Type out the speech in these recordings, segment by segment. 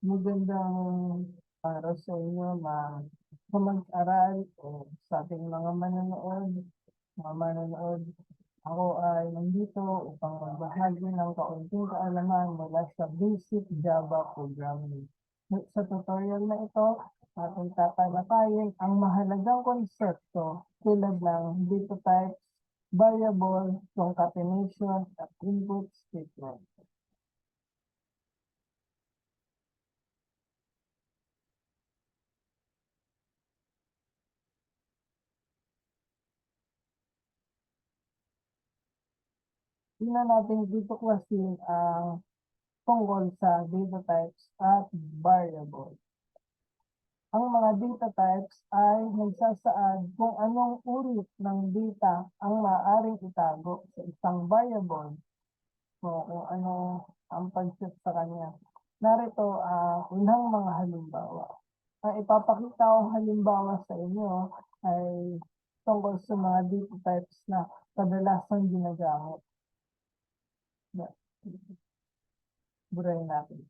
Magandang araw sa inyo sa mag-aral o sa ating mga manonood. Ako ay nandito upang magbahagi ng kaunting kaalaman mula sa Basic Java Programming. Sa tutorial na ito, ating tatalakayin ang mahalagang konsepto tulad ng data types, variable, concatenation, at input statement. Tingnan natin dito kasi ang tungkol sa data types at variable. Ang mga data types ay nagsasaad kung anong uri ng data ang maaaring itago sa isang variable. So, kung ano ang pag-set sa kanya. Narito ang unang mga halimbawa. Ang ipapakita kong halimbawa sa inyo ay tungkol sa mga data types na kadalasang ginagamit. Burahin natin.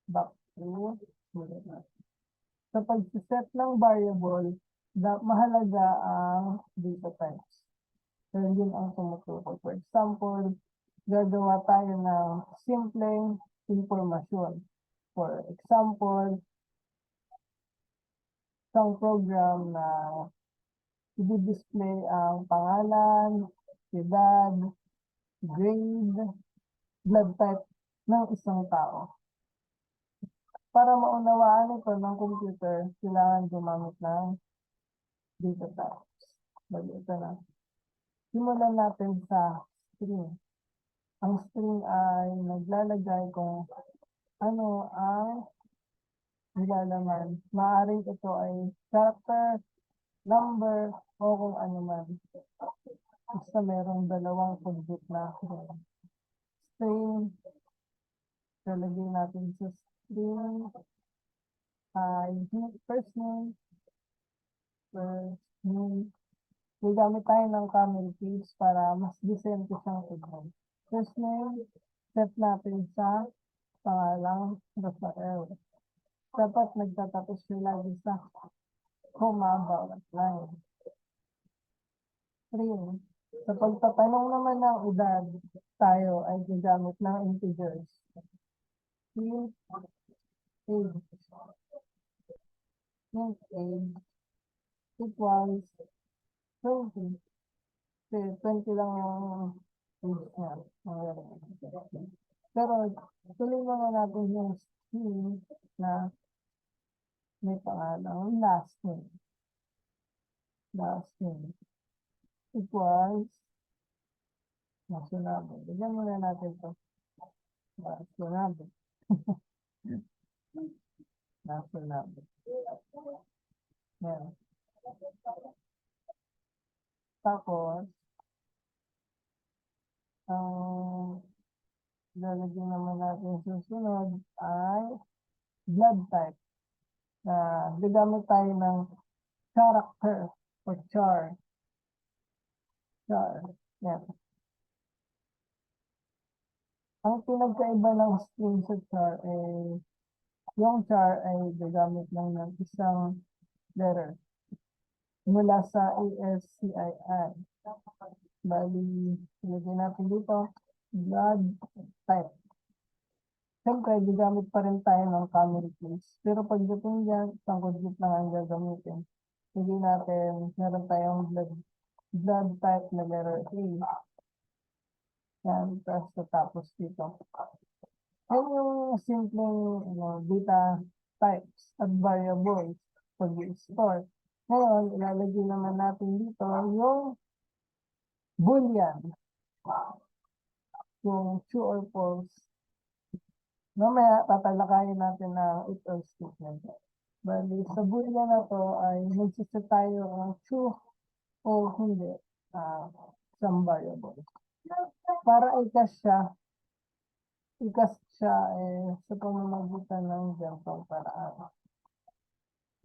Back to burahin natin. Sa pag-set ng variable, mahalaga ang data types. So, yun ang tumutukoy. For example, gagawa tayo ng simpleng informasyon. For example, isang program na i-display ang pangalan, edad, grade, blood type ng isang tao. Para maunawaan ito ng computer, kailangan gumamit ng data types. Ito na. Simulan natin sa string. Ang string ay naglalagay kung ano ang nilalaman. Maaaring ito ay character, number, o kung ano man. Basta merong dalawang punggit na string. Lalagay natin sa string ay first name, gagamit tayo ng camel case para mas decente siyang tignan. First name, set natin sa pangalang Rafael. Dapat nagtatapos siya lagi sa comma bawat line. 3. Sa pagtatanong naman ng edad, tayo ay gagamit ng integers. Int age. Int age equals 20. Kasi 20 lang yung age niya. Pero tuloy muna natin yung string na may pangalang last name. Last name equals nasunabo. Bigyan muna natin ito. Nasunabo. Nasunabo. Yan. Tapos, ang lalagyan naman natin susunod ay blood type. Gagamit tayo ng character o char. Char. Yan. Ang pinagkaiba ng string sa char ay yung char ay gagamit lang ng isang letter mula sa ASCII. Bali, ilagay natin dito, blood type. Siyempre, gagamit pa rin tayo ng camel case. Pero pagdating dyan, isang conjugate lang ang gagamitin. Hindi natin, meron tayong blood type na letter A. Yan, tapos dito. Yan yung simpleng data types at variables pag-i-store. Ngayon, ilalagay naman natin dito yung boolean. Yung true or false. Mamaya, tatalakayin natin na if else statement. Bali, sa boolean na to ay magsiset tayo ng true o hindi isang variable. Para i-cast siya sa pamamagitan ng ganitong paraan.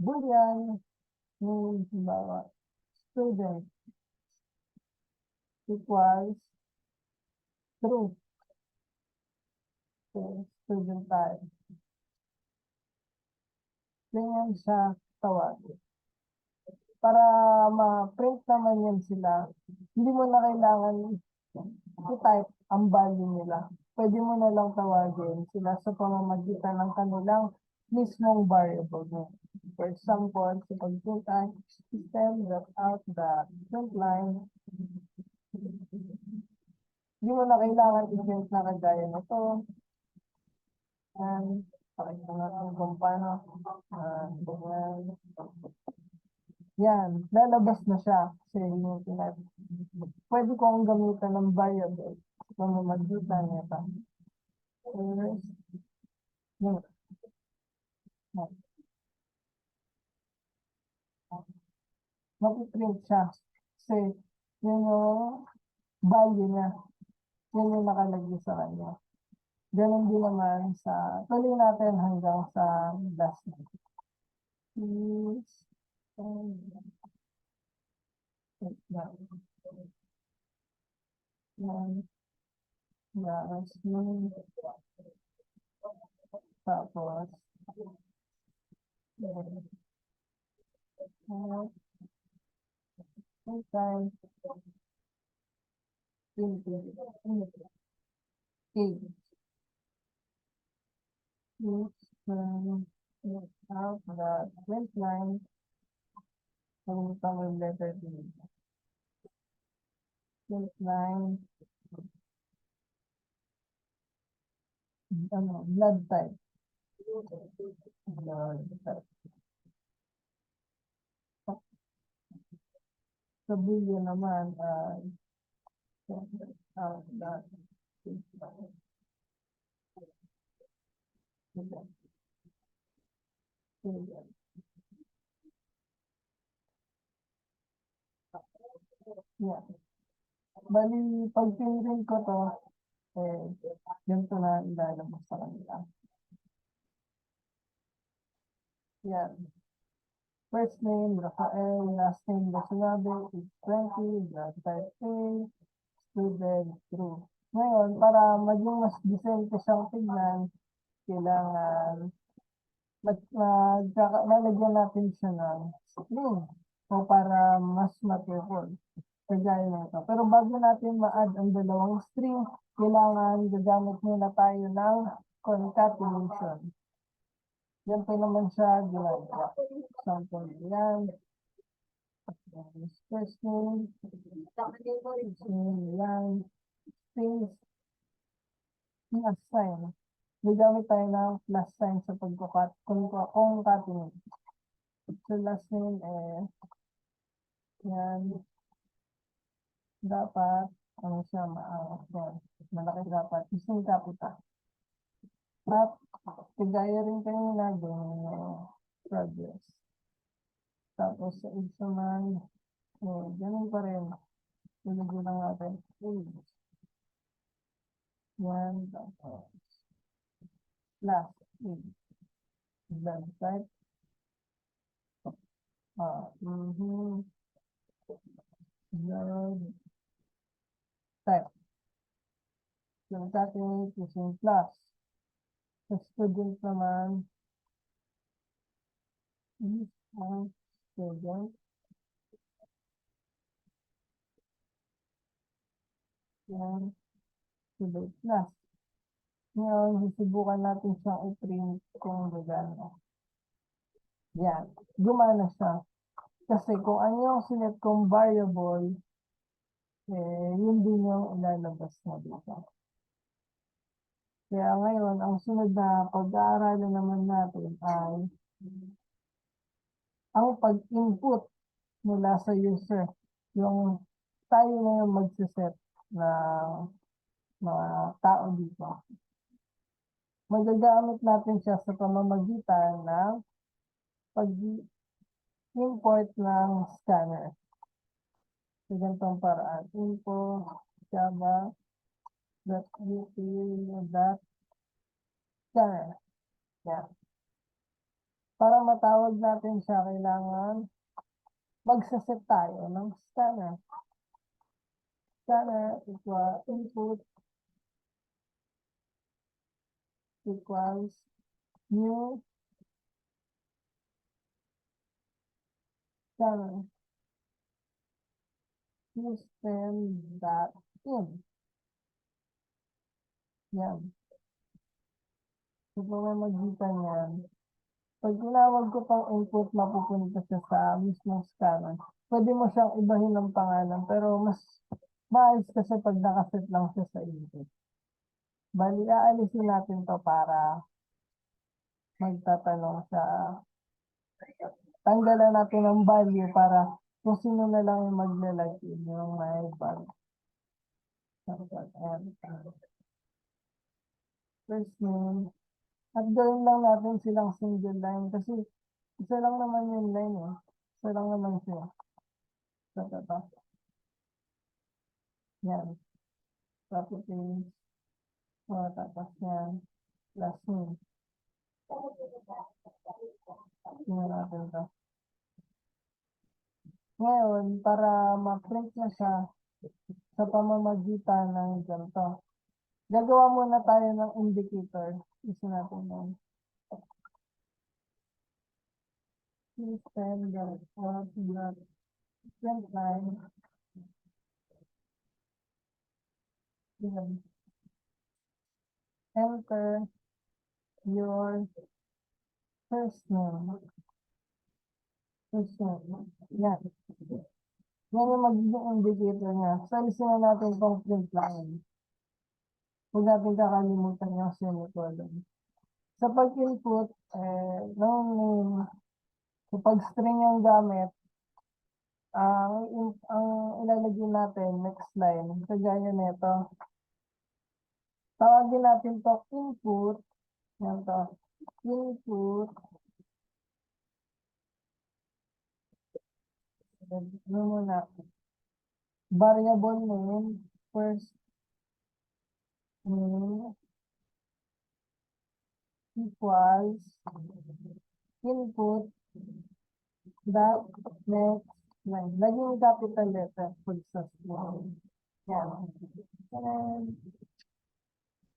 Boolean means student equals true. So, student type. ganyan siya tawagin. Para ma-print naman yan sila, hindi mo na kailangan i-type ang value nila. Pwede mo na lang tawagin sila sa pamamagitan ng kanilang mismong variable mo. For example, sa pag-print ang system.out the print line, hindi mo na kailangan i-print na kagaya na ito. And, pakita natin kung paano. Ganyan. Yan, lalabas na siya. Kasi yung pwede kong gamitan ng variable sa pamamagitan nito. First, yun. Mapiprint siya. Kasi yun yung value niya. Yun yung nakalagay sa kanya. Ganun din naman sa, tuloy natin hanggang sa last na. Please, last name, tapos, full time, out the print line, pumunta mo yung letter D. Print line, blood type. Blood type. Sa bulyo naman, out the print line. Yeah. Bali, pag pinrint ko to, ganito na ilalabas sa kanila. Yan. First name, Rafael. Last name, Basulabe. Age 20. Blood type A. Student, true. Ngayon, para maging mas decente siyang tignan, kailangan lalagyan natin siya ng string o para mas matupol. Kagaya na ito. Pero bago natin ma-add ang dalawang string, kailangan gagamit muna tayo ng concatenation. Yan po naman siya ginagawa. Example yan. First name, yan, space, plus sign. Gagamit tayo ng plus sign sa concatenate. So last name yan, dapat, ano siya, malaki dapat, isang capital. At, kagaya rin kanina, progress. Tapos, sa age naman, ganun pa rin. Tulog lang natin. Age. Yan, tapos, last, age. Blood type. Blood type. Yung natin using plus. Sa student naman, student. Yan, student plus. Ngayon, susubukan natin siyang i-print kung gagana. Yan, gumana siya. Kasi kung ano yung sinet kong variable, yun din yung ilalabas na dito. Kaya ngayon, ang sunod na pag-aaralan naman natin ay ang pag-input mula sa user. Yung tayo na yung magsiset na mga tao dito. Magagamit natin siya sa pamamagitan ng pag-import ng scanner. Sa ganitong paraan. Info, java.util.scanner. Yan. Para matawag natin siya, kailangan magsaset tayo ng scanner. Scanner equal input equals new scanner. System.in. Yan. So, pamamagitan yan. Pag tinawag ko pang input, mapupunta siya sa mismong scanner. Pwede mo siyang ibahin ng pangalan, pero mas maayos kasi pag nakaset lang siya sa input. Bali, aalisin natin to para magtatanong sa tanggalan natin ng value para kung sino na lang yung maglalagin yung may value. First name. At gawin lang natin silang single line kasi isa lang naman yung line eh. Isa lang naman siya. Ito. Yan. Properties. Tapos yan. Last name. Tingnan natin to. Ngayon, para ma-print na siya sa pamamagitan ng ganito. Gagawa muna tayo ng indicator. Isa natin ng system.out.print line. Enter your first name. First name. Yan. Yan yung magiging indicator niya. So, alisin na natin itong print line. Huwag natin kakalimutan yung semicolon. Sa pag-input, no name. So, pag string yung gamit, ang ilalagay natin, next line, kagaya nito. Tawagin natin to input. Yan to. Input. Ano muna? Variable name. First name. Equals. Input. That next line. Laging capital letter. Pag sa school. Yan.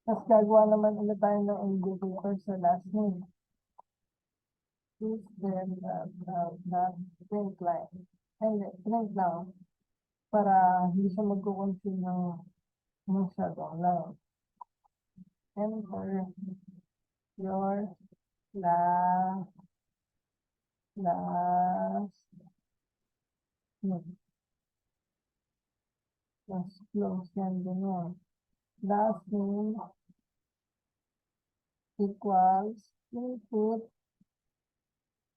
Tapos gagawa naman ulit tayo ng indicator sa last name. System na print line. And print lang. Para hindi siya magkukonsume ng masyadong lang. Enter your last name. Let's close yan din yan. Last name equals input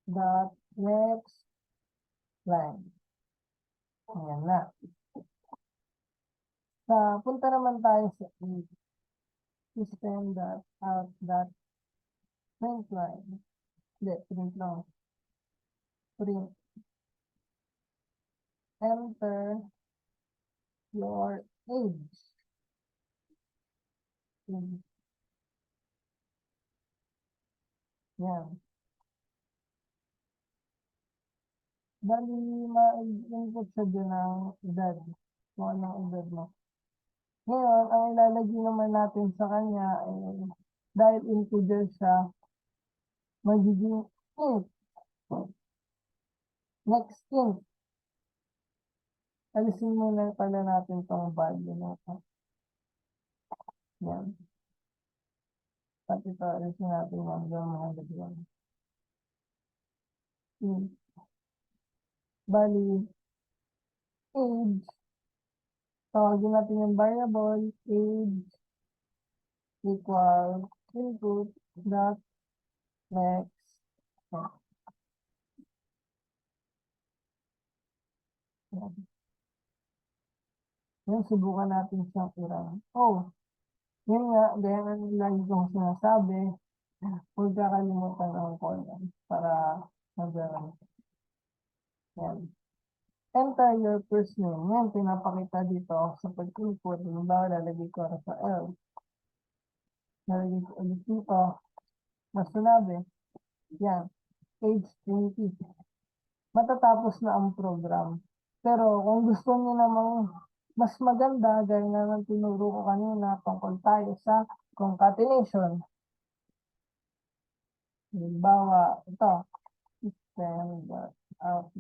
dot next line. Ayan na. Punta naman tayo sa system dot out dot print line. Hindi, print lang. Print. Enter your age. Yan. Bali, ma-input siya dyan ng edad. Kung anong edad mo. Ngayon, ang ilalagay naman natin sa kanya ay dahil integer siya, magiging int. Next int. Alisin muna pala natin itong value na ito. Yan. Pati ito, alisin natin yung mga lagyan. Int. Bali, age. Tawagin natin yung variable, age equal input dot next. Yan, subukan natin siyang i-run. Oh, yun nga, dahil ang lagi kong sinasabi, huwag kakalimutan ang colon para mag-run. Yan. Enter your first name. Yan, pinapakita dito sa pag-input. Halimbawa, lalagay ko sa L. Lalagay ko ulit dito. Mas sinabi, yan, age 20. Matatapos na ang program. Pero kung gusto niyo namang mas maganda, gaya na ng tinuro ko kanina, tungkol tayo sa concatenation. Halimbawa, ito, system.out.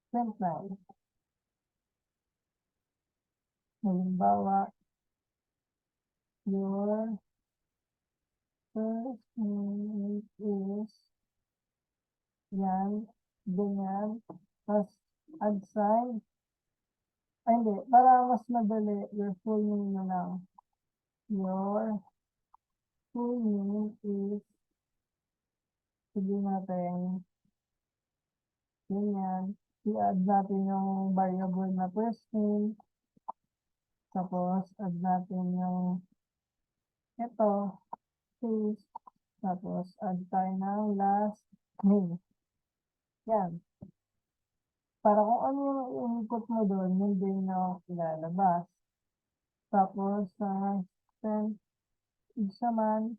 strength line. Halimbawa, your first name is yan, ganyan, tapos add sign. Ay, hindi, para mas madali, your full name na lang. Your full name is, sabihin natin, ganyan, i-add natin yung variable na first name, tapos add natin yung ito, space, tapos add tayo ng last name. Yan. Para kung ano yung input mo doon, yun din yung ilalabas. Tapos, sa send, isa man,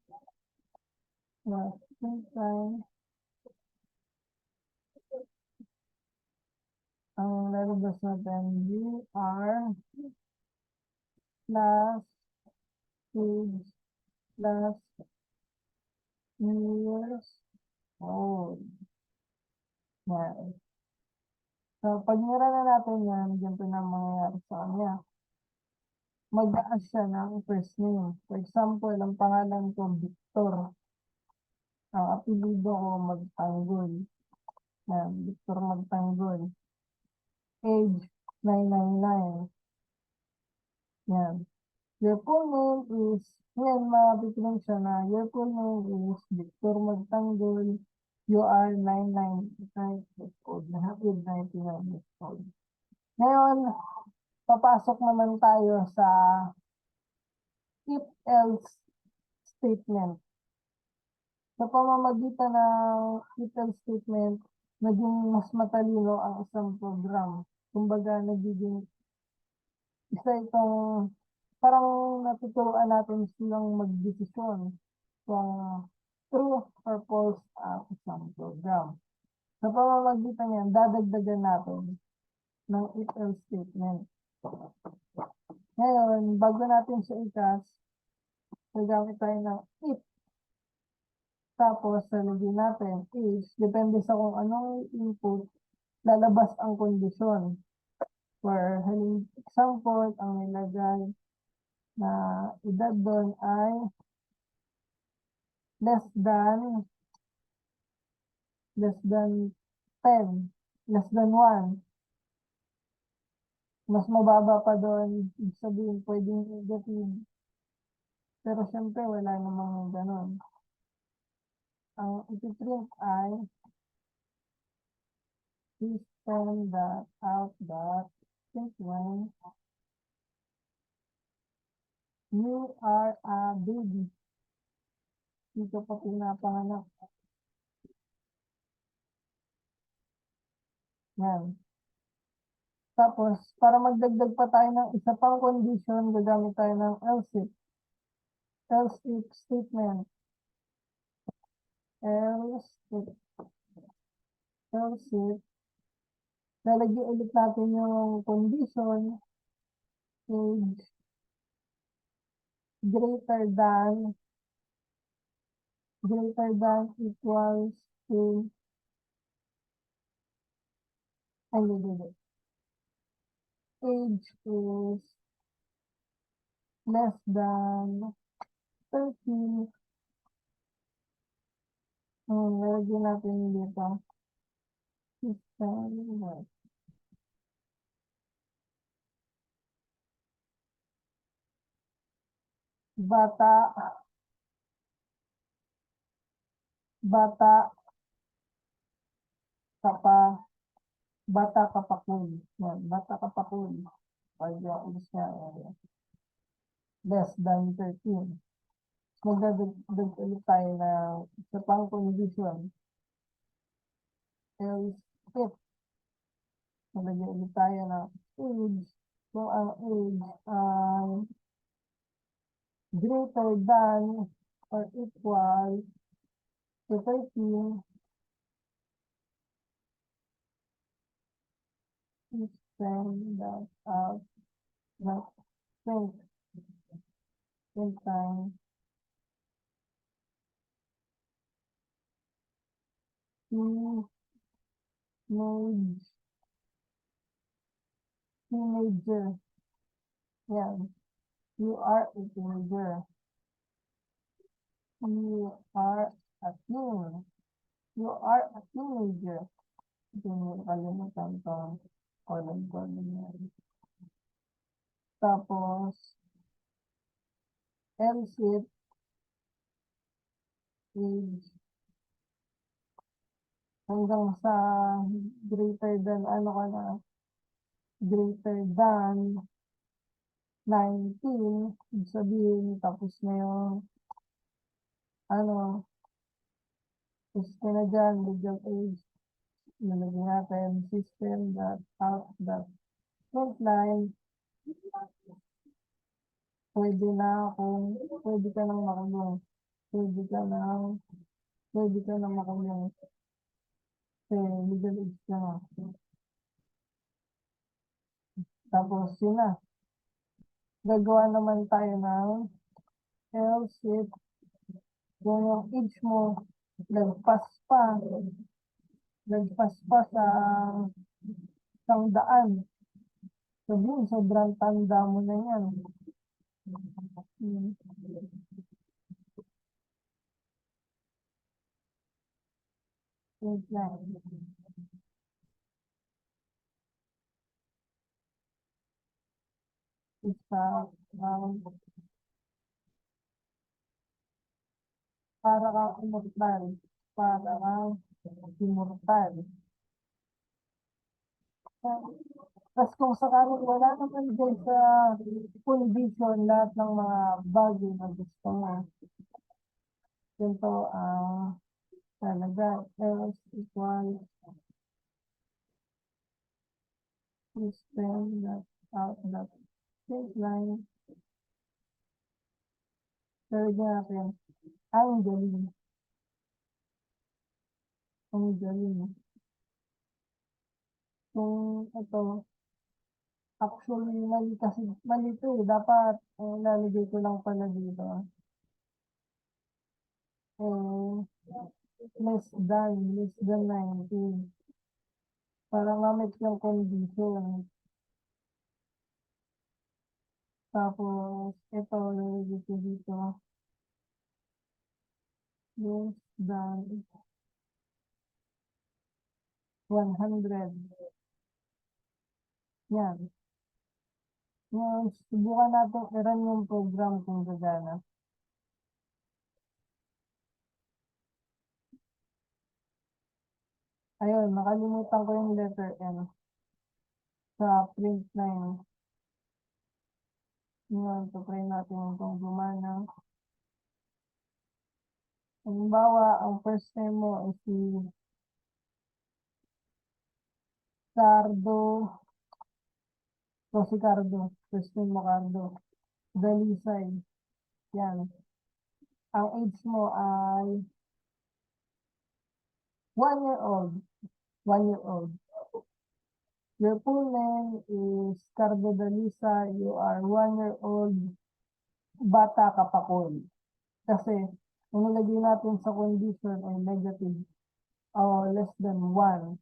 print time, ang lalabas natin, you are plus page plus years old. Yan. So, pag nira na natin yan, ganito na mangyayari sa kanya. Mag-aas siya ng first name. For example, ang pangalan ko, Victor. Ang apelido ko, Magtanggol. Yan, Victor Magtanggol. Age, 999. Yan. Your full name is, yan, mapipiling siya na, your full name is Victor Magtanggol. You are 999 years old. Na happy 99 years old. Ngayon, papasok naman tayo sa if-else statement. Sa pamamagitan ng if-else statement, naging mas matalino ang isang program. Kumbaga, nagiging isa itong parang natuturuan natin silang magdesisyon kung true or false ang isang program. Sa pamamagitan yan, dadagdagan natin ng if-else statement. Ngayon, bago natin siya i-cast, gagamit tayo ng if. Tapos, lalagyan natin is, depende sa kung anong input, lalabas ang kondisyon. For example, ang nilagay na edad doon ay less than 10, less than 1. Mas mababa pa doon, ibig sabihin, pwedeng negative. Pero syempre, wala namang ganon. Ang ipiprint ay system.out.println you are a baby. Dito pa pinapanganak. Yan. Tapos, para magdagdag pa tayo ng isa pang condition, gagamit tayo ng else if. Else if statement. Else if. Else if. Lalagyan ulit natin yung condition. Age greater than equals to age is less than 13. Lalagyan natin dito. Bata ka pa, bata ka pa cool. Yan, bata ka pa cool. Pag is niya, less than 13. Magdadagdag ulit tayo na sa pang condition. Else if. Magdadagdag ulit tayo na age. So, ang age ay greater than or equal to 13. System that out that print time to mode teenager. Yan. You are a teenager. You are a teen. You are a teenager. Hindi mo kalimutan to. Colon yan. Tapos, else it age hanggang sa greater than ano ka na, greater than 19, ibig sabihin, tapos na yung, ano, tapos ka na dyan, legal age, nalagyan natin, system, that, out, that, front line, pwede ka nang makulong, pwede ka nang makulong, kasi legal age ka na. Tapos, yun na, gagawa naman tayo ng else if kung yung age mo lagpas pa sa 100. Sabihin, sobrang tanda mo na yan. Hmm. Wait lang. Isa, para kang immortal. Para kang immortal. Tapos kung sakaling wala naman dyan sa condition lahat ng mga bagay na gusto mo. Ganito ang talaga else equals system that out that baseline. Talaga natin ang galing. Ang galing. Kung ito, actually, mali to eh. Dapat, lalagay ko lang pala dito. Less than 19. Para mamit yung condition. Tapos, ito, lalagay ko dito. Less than 100. Yan. Yan, subukan natin i-run yung program kung gagana. Ayun, nakalimutan ko yung letter N sa print na yun. Ngayon, try natin kung gumana. Halimbawa, ang first name mo ay si Cardo. So, si Cardo. First name mo Cardo. Dalisay. Yan. Ang age mo ay 1 year old. 1 year old. Your full name is Cardo Dalisay. You are 1 year old. Bata ka pa po. Kasi, kung nilagay natin sa condition ay negative o less than 1,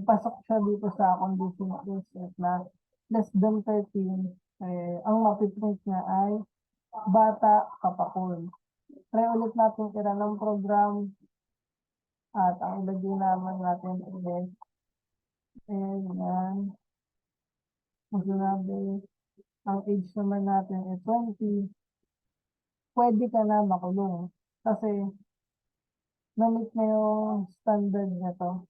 pasok siya dito sa condition of this na less than 13, ang mapiprint niya ay bata kapakul. Try ulit natin kira ng program at ang ilagay naman natin ulit yan. Sinabi, ang age naman natin ay 20, pwede ka na makulong kasi na-meet na yung standard nito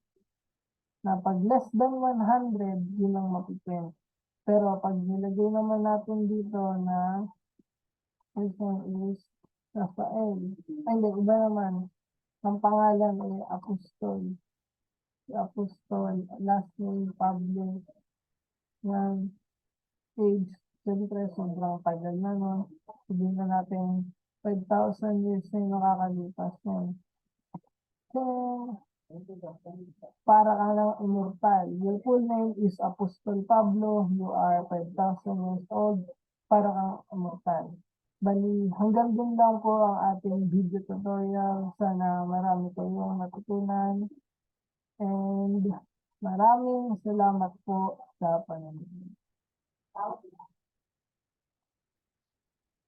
na pag less than 100, yun ang mapiprint. Pero pag nilagay naman natin dito na person is Rafael, ay hindi, iba naman. Ang pangalan ay Apostol. Si Apostol, last name Pablo. Yan, age, siyempre sobrang tagal na, no? Sabihin na natin, 5,000 years na yung nakakalipas nun. Para ka lang immortal. Your full name is Apostol Pablo. You are 5,000 years old. Para kang immortal. Bali, hanggang dun lang po ang ating video tutorial. Sana marami kayong natutunan. And Maraming salamat po sa panonood.